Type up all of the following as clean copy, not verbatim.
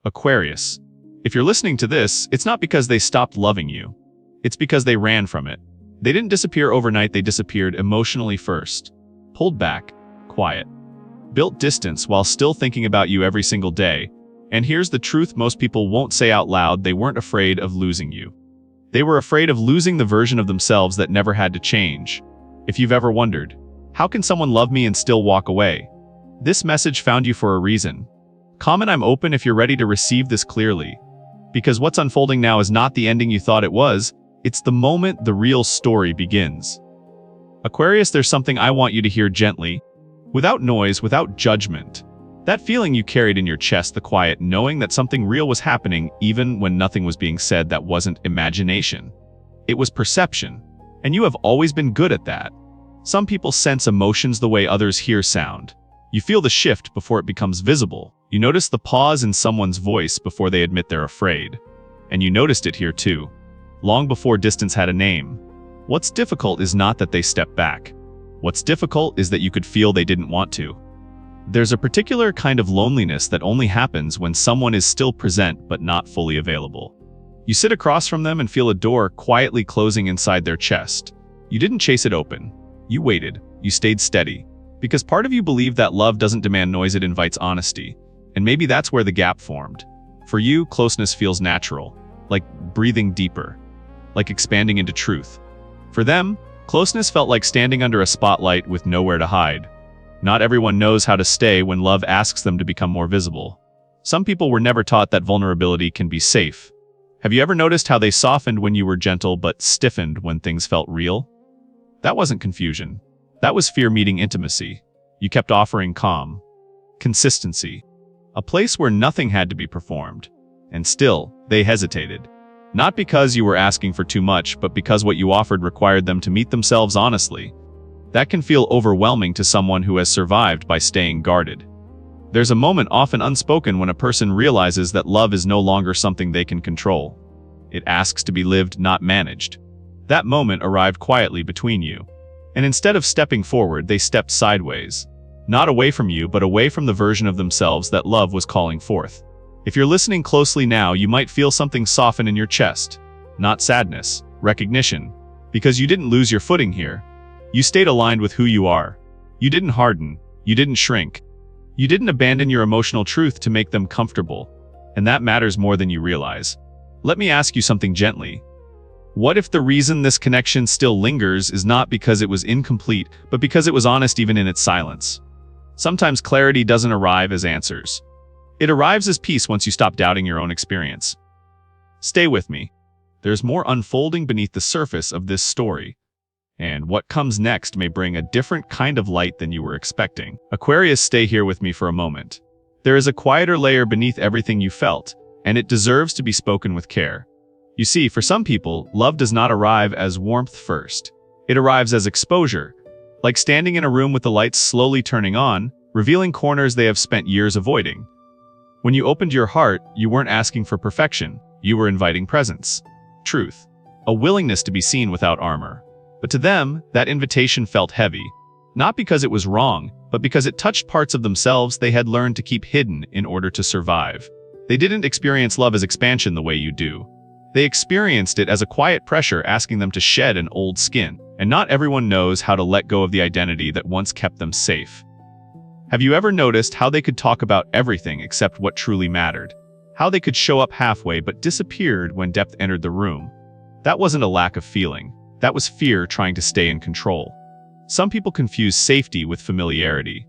Aquarius. If you're listening to this, it's not because they stopped loving you. It's because they ran from it. They didn't disappear overnight, they disappeared emotionally first. Pulled back, quiet. Built distance while still thinking about you every single day. And here's the truth most people won't say out loud: they weren't afraid of losing you. They were afraid of losing the version of themselves that never had to change. If you've ever wondered, how can someone love me and still walk away? This message found you for a reason. Comment "I'm open" if you're ready to receive this clearly. Because what's unfolding now is not the ending you thought it was, it's the moment the real story begins. Aquarius, there's something I want you to hear gently, without noise, without judgment. That feeling you carried in your chest, the quiet knowing that something real was happening even when nothing was being said. That wasn't imagination. It was perception. And you have always been good at that. Some people sense emotions the way others hear sound. You feel the shift before it becomes visible. You notice the pause in someone's voice before they admit they're afraid. And you noticed it here too, long before distance had a name. What's difficult is not that they stepped back. What's difficult is that you could feel they didn't want to. There's a particular kind of loneliness that only happens when someone is still present but not fully available. You sit across from them and feel a door quietly closing inside their chest. You didn't chase it open. You waited. You stayed steady. Because part of you believed that love doesn't demand noise, it invites honesty. And maybe that's where the gap formed. For you, closeness feels natural, like breathing deeper, like expanding into truth. For them, closeness felt like standing under a spotlight with nowhere to hide. Not everyone knows how to stay when love asks them to become more visible. Some people were never taught that vulnerability can be safe. Have you ever noticed how they softened when you were gentle but stiffened when things felt real? That wasn't confusion. That was fear meeting intimacy. You kept offering calm, consistency, a place where nothing had to be performed. And still, they hesitated. Not because you were asking for too much, but because what you offered required them to meet themselves honestly. That can feel overwhelming to someone who has survived by staying guarded. There's a moment often unspoken when a person realizes that love is no longer something they can control. It asks to be lived, not managed. That moment arrived quietly between you. And instead of stepping forward, they stepped sideways. Not away from you, but away from the version of themselves that love was calling forth. If you're listening closely now, you might feel something soften in your chest. Not sadness, recognition. Because you didn't lose your footing here. You stayed aligned with who you are. You didn't harden. You didn't shrink. You didn't abandon your emotional truth to make them comfortable. And that matters more than you realize. Let me ask you something gently. What if the reason this connection still lingers is not because it was incomplete, but because it was honest even in its silence? Sometimes clarity doesn't arrive as answers. It arrives as peace once you stop doubting your own experience. Stay with me. There's more unfolding beneath the surface of this story. And what comes next may bring a different kind of light than you were expecting. Aquarius, stay here with me for a moment. There is a quieter layer beneath everything you felt, and it deserves to be spoken with care. You see, for some people, love does not arrive as warmth first. It arrives as exposure, like standing in a room with the lights slowly turning on, revealing corners they have spent years avoiding. When you opened your heart, you weren't asking for perfection. You were inviting presence, truth, a willingness to be seen without armor. But to them, that invitation felt heavy, not because it was wrong, but because it touched parts of themselves they had learned to keep hidden in order to survive. They didn't experience love as expansion the way you do. They experienced it as a quiet pressure asking them to shed an old skin. And not everyone knows how to let go of the identity that once kept them safe. Have you ever noticed how they could talk about everything except what truly mattered? How they could show up halfway but disappeared when depth entered the room? That wasn't a lack of feeling. That was fear trying to stay in control. Some people confuse safety with familiarity.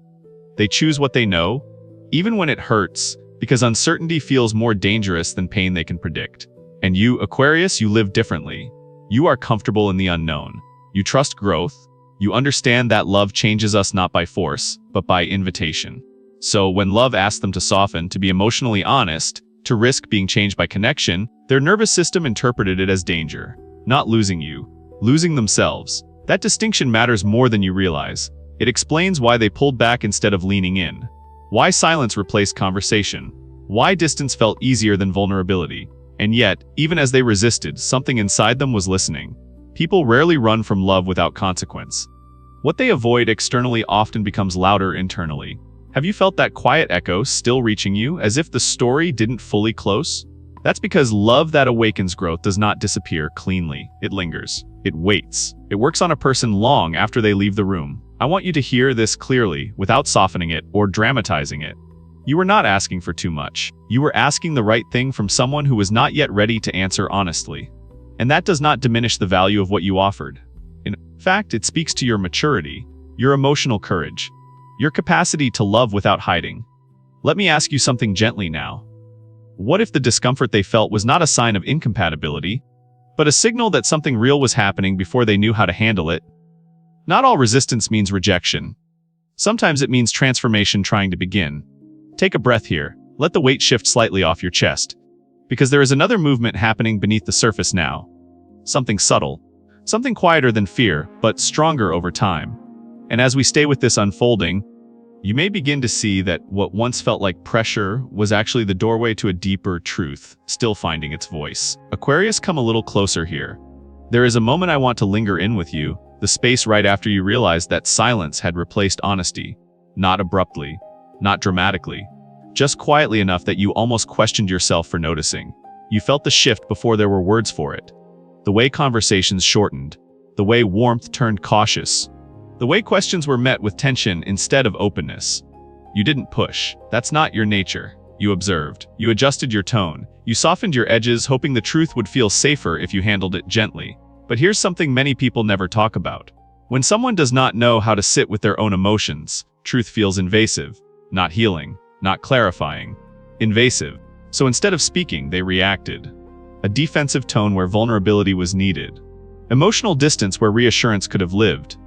They choose what they know, even when it hurts, because uncertainty feels more dangerous than pain they can predict. And you, Aquarius, you live differently. You are comfortable in the unknown. You trust growth. You understand that love changes us not by force, but by invitation. So when love asks them to soften, to be emotionally honest, to risk being changed by connection, their nervous system interpreted it as danger. Not losing you, losing themselves. That distinction matters more than you realize. It explains why they pulled back instead of leaning in. Why silence replaced conversation. Why distance felt easier than vulnerability. And yet, even as they resisted, something inside them was listening. People rarely run from love without consequence. What they avoid externally often becomes louder internally. Have you felt that quiet echo still reaching you, as if the story didn't fully close? That's because love that awakens growth does not disappear cleanly. It lingers. It waits. It works on a person long after they leave the room. I want you to hear this clearly, without softening it or dramatizing it. You were not asking for too much. You were asking the right thing from someone who was not yet ready to answer honestly. And that does not diminish the value of what you offered. In fact, it speaks to your maturity, your emotional courage, your capacity to love without hiding. Let me ask you something gently now. What if the discomfort they felt was not a sign of incompatibility, but a signal that something real was happening before they knew how to handle it? Not all resistance means rejection. Sometimes it means transformation trying to begin. Take a breath here. Let the weight shift slightly off your chest. Because there is another movement happening beneath the surface now. Something subtle. Something quieter than fear, but stronger over time. And as we stay with this unfolding, you may begin to see that what once felt like pressure was actually the doorway to a deeper truth, still finding its voice. Aquarius, come a little closer here. There is a moment I want to linger in with you, the space right after you realized that silence had replaced honesty. Not abruptly, not dramatically, just quietly enough that you almost questioned yourself for noticing. You felt the shift before there were words for it. The way conversations shortened, the way warmth turned cautious, the way questions were met with tension instead of openness. You didn't push. That's not your nature. You observed. You adjusted your tone. You softened your edges, hoping the truth would feel safer if you handled it gently. But here's something many people never talk about. When someone does not know how to sit with their own emotions, truth feels invasive, not healing, not clarifying, invasive. So instead of speaking, they reacted. A defensive tone where vulnerability was needed. Emotional distance where reassurance could have lived.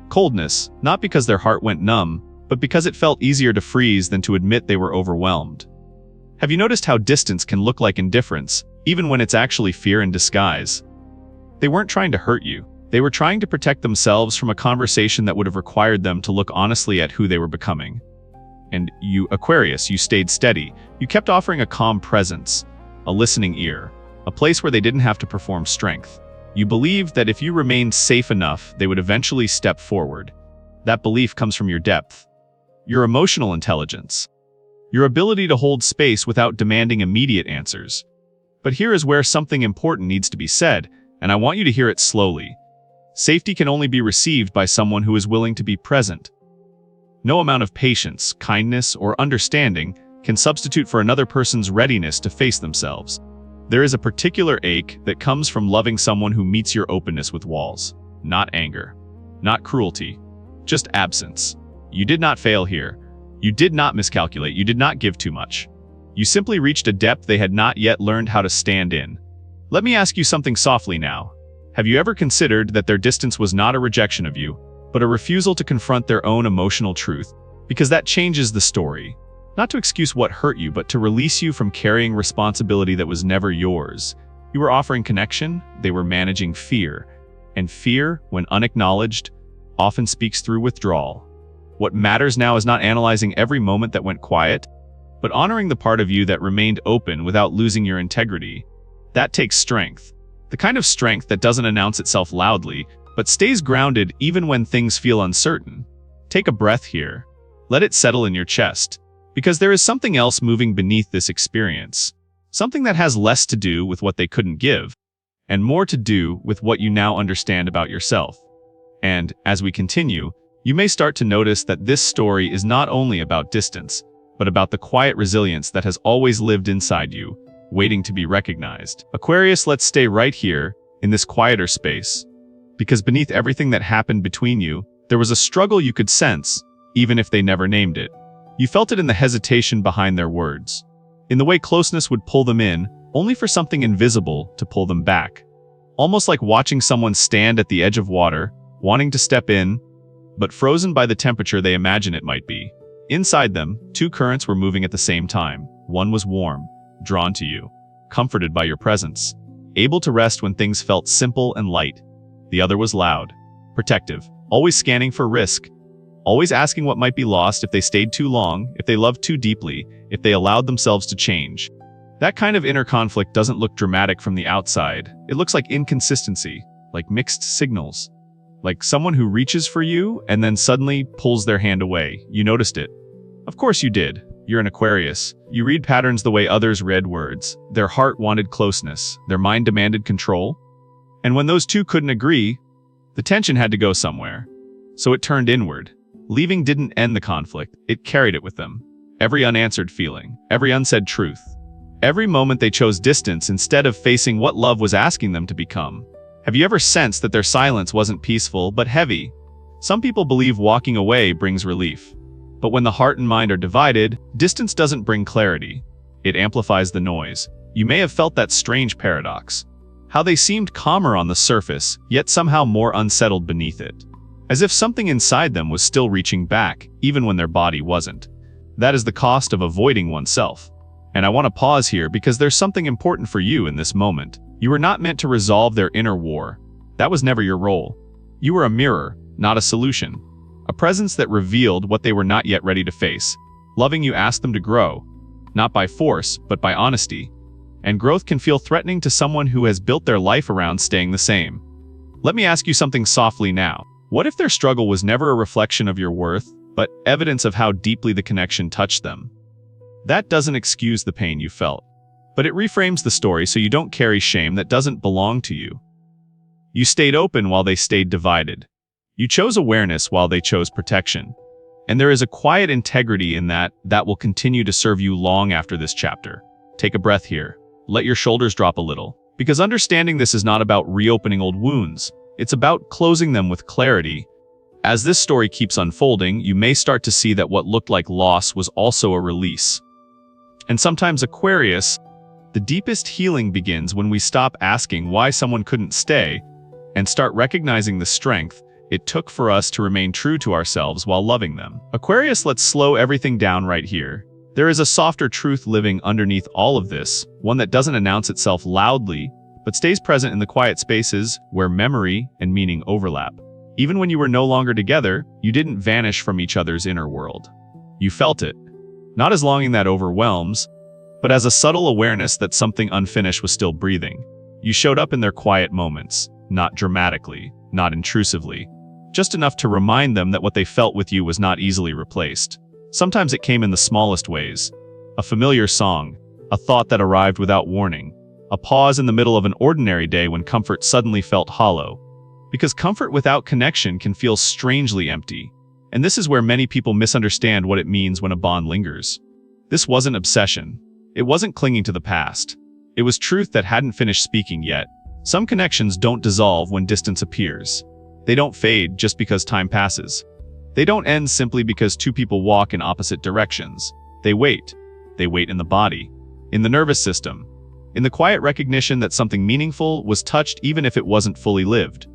Coldness, not because their heart went numb, but because it felt easier to freeze than to admit they were overwhelmed. Have you noticed how distance can look like indifference, even when it's actually fear in disguise? They weren't trying to hurt you. They were trying to protect themselves from a conversation that would have required them to look honestly at who they were becoming. And you, Aquarius, you stayed steady. You kept offering a calm presence, a listening ear, a place where they didn't have to perform strength. You believed that if you remained safe enough, they would eventually step forward. That belief comes from your depth, your emotional intelligence, your ability to hold space without demanding immediate answers. But here is where something important needs to be said, and I want you to hear it slowly. Safety can only be received by someone who is willing to be present. No amount of patience, kindness, or understanding can substitute for another person's readiness to face themselves. There is a particular ache that comes from loving someone who meets your openness with walls. Not anger, not cruelty, just absence. You did not fail here. You did not miscalculate. You did not give too much. You simply reached a depth they had not yet learned how to stand in. Let me ask you something softly now. Have you ever considered that their distance was not a rejection of you, but a refusal to confront their own emotional truth? Because that changes the story. Not to excuse what hurt you, but to release you from carrying responsibility that was never yours. You were offering connection, they were managing fear. And fear, when unacknowledged, often speaks through withdrawal. What matters now is not analyzing every moment that went quiet, but honoring the part of you that remained open without losing your integrity. That takes strength. The kind of strength that doesn't announce itself loudly, but stays grounded even when things feel uncertain. Take a breath here. Let it settle in your chest. Because there is something else moving beneath this experience. Something that has less to do with what they couldn't give, and more to do with what you now understand about yourself. And, as we continue, you may start to notice that this story is not only about distance, but about the quiet resilience that has always lived inside you, waiting to be recognized. Aquarius, let's stay right here, in this quieter space. Because beneath everything that happened between you, there was a struggle you could sense, even if they never named it. You felt it in the hesitation behind their words, in the way closeness would pull them in, only for something invisible to pull them back. Almost like watching someone stand at the edge of water, wanting to step in, but frozen by the temperature they imagine it might be. Inside them, two currents were moving at the same time. One was warm, drawn to you, comforted by your presence, able to rest when things felt simple and light. The other was loud, protective, always scanning for risk, always asking what might be lost if they stayed too long, if they loved too deeply, if they allowed themselves to change. That kind of inner conflict doesn't look dramatic from the outside. It looks like inconsistency, like mixed signals. Like someone who reaches for you and then suddenly pulls their hand away. You noticed it. Of course you did. You're an Aquarius. You read patterns the way others read words. Their heart wanted closeness. Their mind demanded control. And when those two couldn't agree, the tension had to go somewhere. So it turned inward. Leaving didn't end the conflict. It carried it with them. Every unanswered feeling, every unsaid truth, every moment they chose distance instead of facing what love was asking them to become. Have you ever sensed that their silence wasn't peaceful but heavy? Some people believe walking away brings relief. But when the heart and mind are divided, distance doesn't bring clarity. It amplifies the noise. You may have felt that strange paradox. How they seemed calmer on the surface, yet somehow more unsettled beneath it. As if something inside them was still reaching back, even when their body wasn't. That is the cost of avoiding oneself. And I want to pause here because there's something important for you in this moment. You were not meant to resolve their inner war. That was never your role. You were a mirror, not a solution. A presence that revealed what they were not yet ready to face. Loving you asked them to grow. Not by force, but by honesty. And growth can feel threatening to someone who has built their life around staying the same. Let me ask you something softly now. What if their struggle was never a reflection of your worth, but evidence of how deeply the connection touched them? That doesn't excuse the pain you felt, but it reframes the story so you don't carry shame that doesn't belong to you. You stayed open while they stayed divided. You chose awareness while they chose protection. And there is a quiet integrity in that will continue to serve you long after this chapter. Take a breath here. Let your shoulders drop a little. Because understanding this is not about reopening old wounds. It's about closing them with clarity. As this story keeps unfolding, you may start to see that what looked like loss was also a release. And sometimes, Aquarius, the deepest healing begins when we stop asking why someone couldn't stay and start recognizing the strength it took for us to remain true to ourselves while loving them. Aquarius, let's slow everything down right here. There is a softer truth living underneath all of this, one that doesn't announce itself loudly, but stays present in the quiet spaces where memory and meaning overlap. Even when you were no longer together, you didn't vanish from each other's inner world. You felt it. Not as longing that overwhelms, but as a subtle awareness that something unfinished was still breathing. You showed up in their quiet moments, not dramatically, not intrusively, just enough to remind them that what they felt with you was not easily replaced. Sometimes it came in the smallest ways. A familiar song, a thought that arrived without warning, a pause in the middle of an ordinary day when comfort suddenly felt hollow. Because comfort without connection can feel strangely empty. And this is where many people misunderstand what it means when a bond lingers. This wasn't obsession. It wasn't clinging to the past. It was truth that hadn't finished speaking yet. Some connections don't dissolve when distance appears. They don't fade just because time passes. They don't end simply because two people walk in opposite directions. They wait. They wait in the body, in the nervous system, in the quiet recognition that something meaningful was touched even if it wasn't fully lived.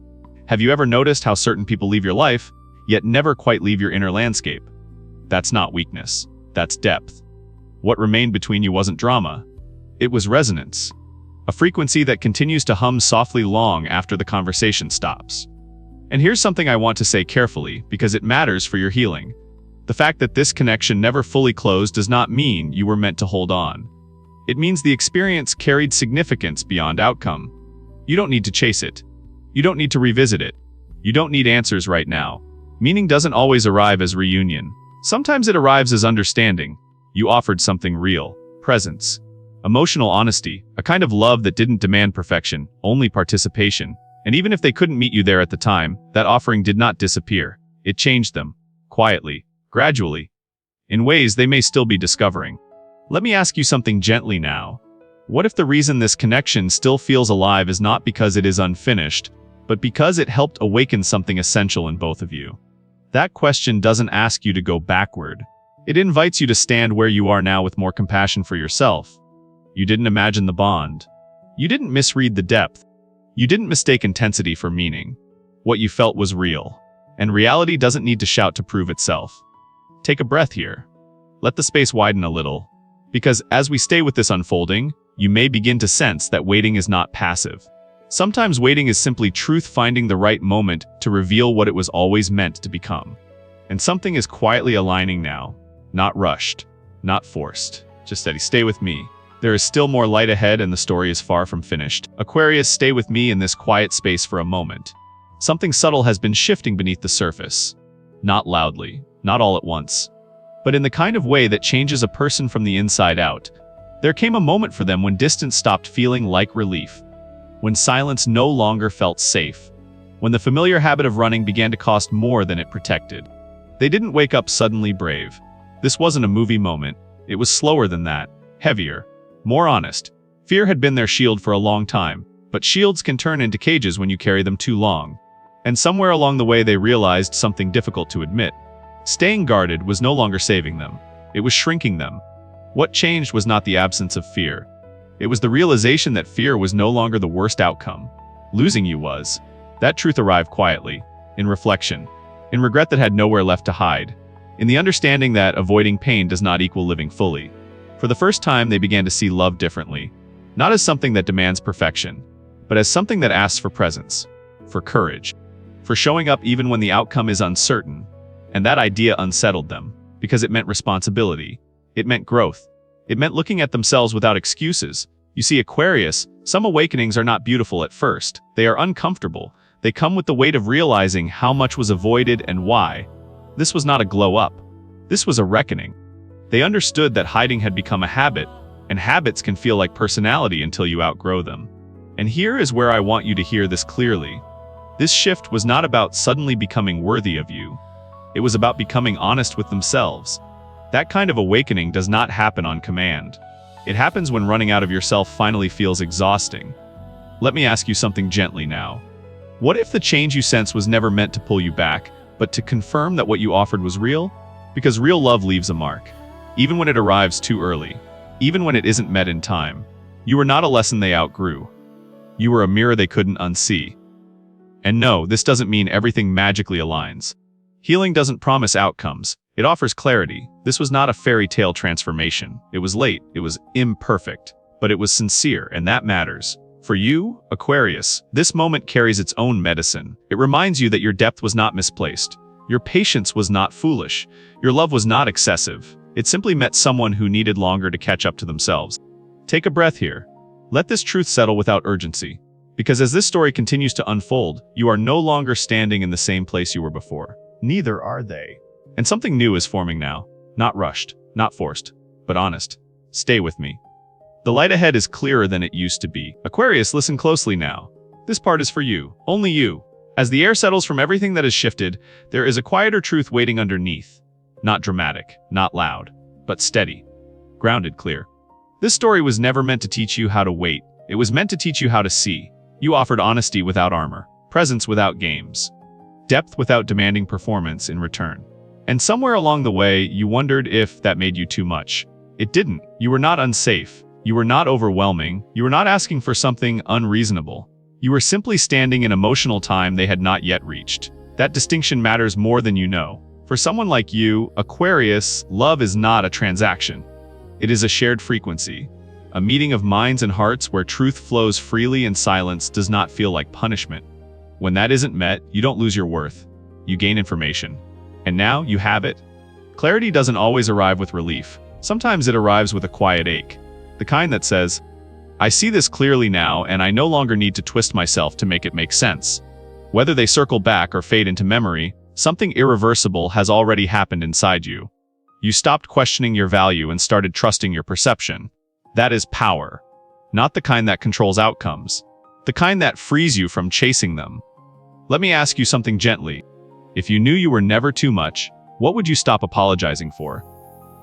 Have you ever noticed how certain people leave your life, yet never quite leave your inner landscape? That's not weakness. That's depth. What remained between you wasn't drama. It was resonance. A frequency that continues to hum softly long after the conversation stops. And here's something I want to say carefully, because it matters for your healing. The fact that this connection never fully closed does not mean you were meant to hold on. It means the experience carried significance beyond outcome. You don't need to chase it. You don't need to revisit it. You don't need answers right now. Meaning doesn't always arrive as reunion. Sometimes it arrives as understanding. You offered something real, presence, emotional honesty, a kind of love that didn't demand perfection, only participation. And even if they couldn't meet you there at the time, that offering did not disappear. It changed them, quietly, gradually, in ways they may still be discovering. Let me ask you something gently now. What if the reason this connection still feels alive is not because it is unfinished, but because it helped awaken something essential in both of you? That question doesn't ask you to go backward. It invites you to stand where you are now with more compassion for yourself. You didn't imagine the bond. You didn't misread the depth. You didn't mistake intensity for meaning. What you felt was real. And reality doesn't need to shout to prove itself. Take a breath here. Let the space widen a little. Because as we stay with this unfolding, you may begin to sense that waiting is not passive. Sometimes waiting is simply truth finding the right moment to reveal what it was always meant to become. And something is quietly aligning now. Not rushed. Not forced. Just steady. Stay with me. There is still more light ahead and the story is far from finished. Aquarius, stay with me in this quiet space for a moment. Something subtle has been shifting beneath the surface. Not loudly. Not all at once. but in the kind of way that changes a person from the inside out. There came a moment for them when distance stopped feeling like relief, when silence no longer felt safe, when the familiar habit of running began to cost more than it protected. They didn't wake up suddenly brave. This wasn't a movie moment. It was slower than that, heavier, more honest. Fear had been their shield for a long time, but shields can turn into cages when you carry them too long. And somewhere along the way they realized something difficult to admit. Staying guarded was no longer saving them. It was shrinking them. What changed was not the absence of fear. It was the realization that fear was no longer the worst outcome. Losing you was. That truth arrived quietly, in reflection, in regret that had nowhere left to hide, in the understanding that avoiding pain does not equal living fully. For the first time they began to see love differently, not as something that demands perfection, but as something that asks for presence, for courage, for showing up even when the outcome is uncertain. And that idea unsettled them, because it meant responsibility. It meant growth. It meant looking at themselves without excuses. You see, Aquarius, some awakenings are not beautiful at first. They are uncomfortable. They come with the weight of realizing how much was avoided and why. This was not a glow up. This was a reckoning. They understood that hiding had become a habit, and habits can feel like personality until you outgrow them. And here is where I want you to hear this clearly. This shift was not about suddenly becoming worthy of you. It was about becoming honest with themselves. That kind of awakening does not happen on command. It happens when running out of yourself finally feels exhausting. Let me ask you something gently now. What if the change you sense was never meant to pull you back, but to confirm that what you offered was real? Because real love leaves a mark, even when it arrives too early, even when it isn't met in time. You were not a lesson they outgrew. You were a mirror they couldn't unsee. And no, this doesn't mean everything magically aligns. Healing doesn't promise outcomes. It offers clarity. This was not a fairy tale transformation. It was late, it was imperfect, but it was sincere, and that matters. For you, Aquarius, this moment carries its own medicine. It reminds you that your depth was not misplaced. Your patience was not foolish. Your love was not excessive. It simply met someone who needed longer to catch up to themselves. Take a breath here. Let this truth settle without urgency. Because as this story continues to unfold, you are no longer standing in the same place you were before. Neither are they. And something new is forming now. Not rushed, not forced, but honest. Stay with me. The light ahead is clearer than it used to be. Aquarius, listen closely now. This part is for you, only you. As the air settles from everything that has shifted, there is a quieter truth waiting underneath. Not dramatic, not loud, but steady, grounded, clear. This story was never meant to teach you how to wait. It was meant to teach you how to see. You offered honesty without armor, presence without games, depth without demanding performance in return. And somewhere along the way, you wondered if that made you too much. It didn't. You were not unsafe. You were not overwhelming. You were not asking for something unreasonable. You were simply standing in emotional time they had not yet reached. That distinction matters more than you know. For someone like you, Aquarius, love is not a transaction. It is a shared frequency. A meeting of minds and hearts where truth flows freely and silence does not feel like punishment. When that isn't met, you don't lose your worth. You gain information. And now you have it. Clarity doesn't always arrive with relief. Sometimes it arrives with a quiet ache. The kind that says, I see this clearly now and I no longer need to twist myself to make it make sense. Whether they circle back or fade into memory, something irreversible has already happened inside you. You stopped questioning your value and started trusting your perception. That is power. Not the kind that controls outcomes. The kind that frees you from chasing them. Let me ask you something gently. If you knew you were never too much, what would you stop apologizing for?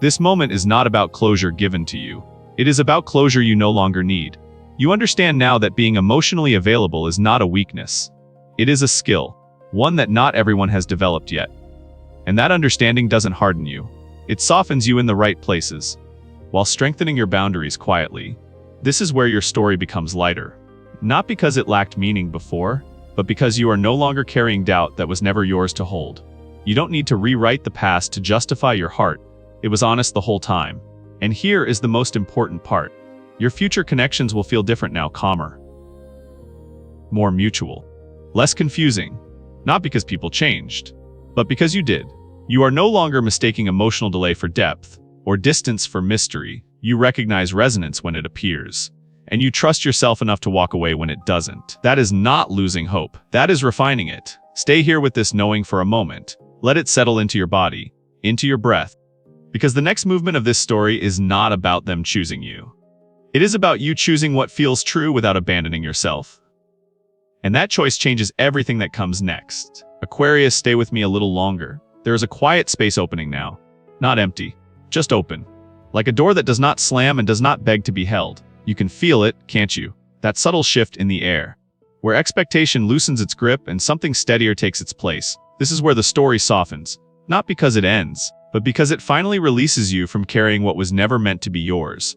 This moment is not about closure given to you. It is about closure you no longer need. You understand now that being emotionally available is not a weakness. It is a skill, one that not everyone has developed yet. And that understanding doesn't harden you. It softens you in the right places, while strengthening your boundaries quietly. This is where your story becomes lighter. Not because it lacked meaning before, but because you are no longer carrying doubt that was never yours to hold. You don't need to rewrite the past to justify your heart. It was honest the whole time. And here is the most important part. Your future connections will feel different now, calmer, more mutual, less confusing. Not because people changed, but because you did. You are no longer mistaking emotional delay for depth, or distance for mystery. You recognize resonance when it appears. And you trust yourself enough to walk away when it doesn't. That is not losing hope. That is refining it. Stay here with this knowing for a moment. Let it settle into your body, into your breath, Because the next movement of this story is not about them choosing you. It is about you choosing what feels true without abandoning yourself. And that choice changes everything that comes next. Aquarius, stay with me a little longer. There is a quiet space opening now. Not empty, just open. Like a door that does not slam and does not beg to be held. You can feel it, can't you? That subtle shift in the air. Where expectation loosens its grip and something steadier takes its place. This is where the story softens. Not because it ends, but because it finally releases you from carrying what was never meant to be yours.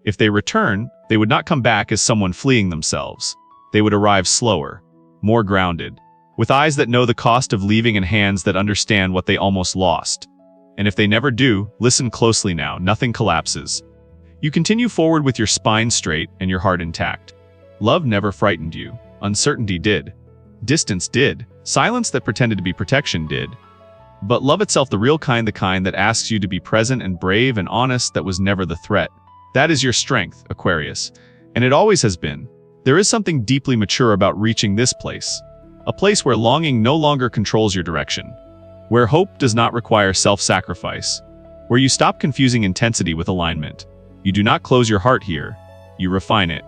If they return, they would not come back as someone fleeing themselves. They would arrive slower, more grounded, with eyes that know the cost of leaving and hands that understand what they almost lost. And if they never do, listen closely now, nothing collapses. You continue forward with your spine straight and your heart intact. Love never frightened you. Uncertainty did. Distance did. Silence that pretended to be protection did. But love itself, the real kind, the kind that asks you to be present and brave and honest, that was never the threat. That is your strength, Aquarius. And it always has been. There is something deeply mature about reaching this place. A place where longing no longer controls your direction. Where hope does not require self-sacrifice. Where you stop confusing intensity with alignment. You do not close your heart here. You refine it.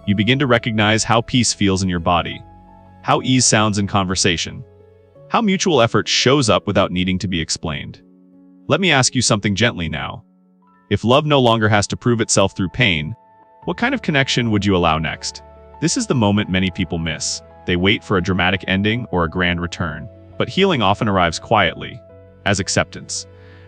You begin to recognize how peace feels in your body. How ease sounds in conversation. How mutual effort shows up without needing to be explained. Let me ask you something gently now. If love no longer has to prove itself through pain, what kind of connection would you allow next? This is the moment many people miss. They wait for a dramatic ending or a grand return. But healing often arrives quietly, as acceptance,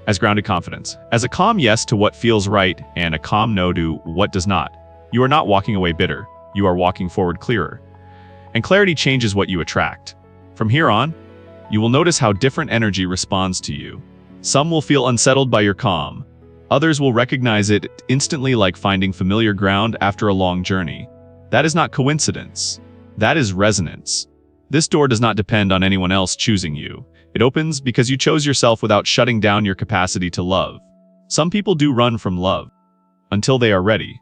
as grounded confidence, as a calm yes to what feels right and a calm no to what does not. You are not walking away bitter. You are walking forward clearer. And clarity changes what you attract. From here on, you will notice how different energy responds to you. Some will feel unsettled by your calm. Others will recognize it instantly, like finding familiar ground after a long journey. That is not coincidence. That is resonance. This door does not depend on anyone else choosing you. It opens because you chose yourself without shutting down your capacity to love. Some people do run from love until they are ready.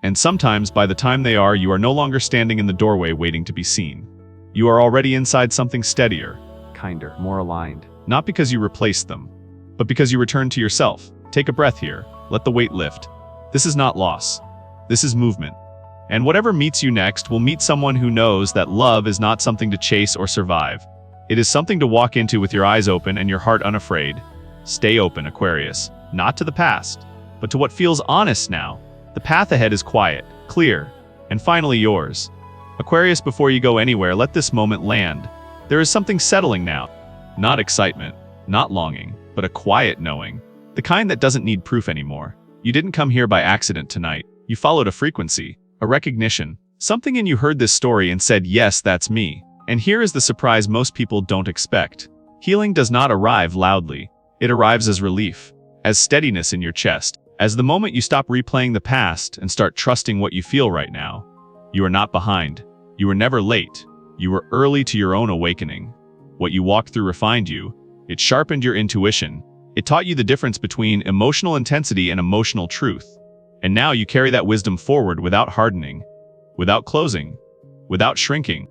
And sometimes by the time they are, you are no longer standing in the doorway waiting to be seen. You are already inside something steadier, kinder, more aligned. Not because you replaced them, but because you returned to yourself. Take a breath here. Let the weight lift. This is not loss. This is movement. And whatever meets you next will meet someone who knows that love is not something to chase or survive. It is something to walk into with your eyes open and your heart unafraid. Stay open, Aquarius. Not to the past, but to what feels honest now. The path ahead is quiet, clear, and finally yours. Aquarius, before you go anywhere, let this moment land. There is something settling now. Not excitement, not longing, but a quiet knowing. The kind that doesn't need proof anymore. You didn't come here by accident tonight. You followed a frequency, a recognition. Something in you heard this story and said, yes, that's me. And here is the surprise most people don't expect. Healing does not arrive loudly. It arrives as relief, as steadiness in your chest, as the moment you stop replaying the past and start trusting what you feel right now. You are not behind. You were never late. You were early to your own awakening. What you walked through refined you. It sharpened your intuition. It taught you the difference between emotional intensity and emotional truth. And now you carry that wisdom forward without hardening, without closing, without shrinking.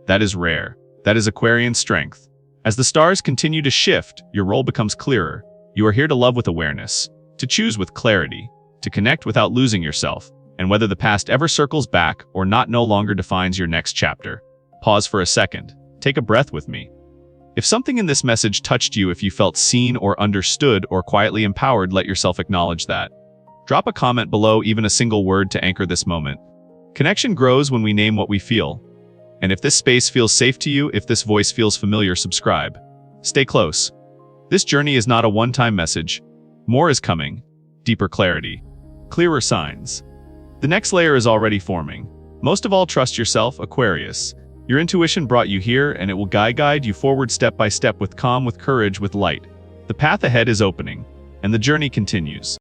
That is rare. That is Aquarian strength. As the stars continue to shift, your role becomes clearer. You are here to love with awareness, to choose with clarity, to connect without losing yourself. And whether the past ever circles back or not no longer defines your next chapter. Pause for a second. Take a breath with me. If something in this message touched you, if you felt seen or understood or quietly empowered, let yourself acknowledge that. Drop a comment below, even a single word to anchor this moment. Connection grows when we name what we feel. And if this space feels safe to you, if this voice feels familiar, subscribe. Stay close. This journey is not a one-time message. More is coming. Deeper clarity. Clearer signs. The next layer is already forming. Most of all, trust yourself, Aquarius. Your intuition brought you here, and it will guide you forward step by step, with calm, with courage, with light. The path ahead is opening, and the journey continues.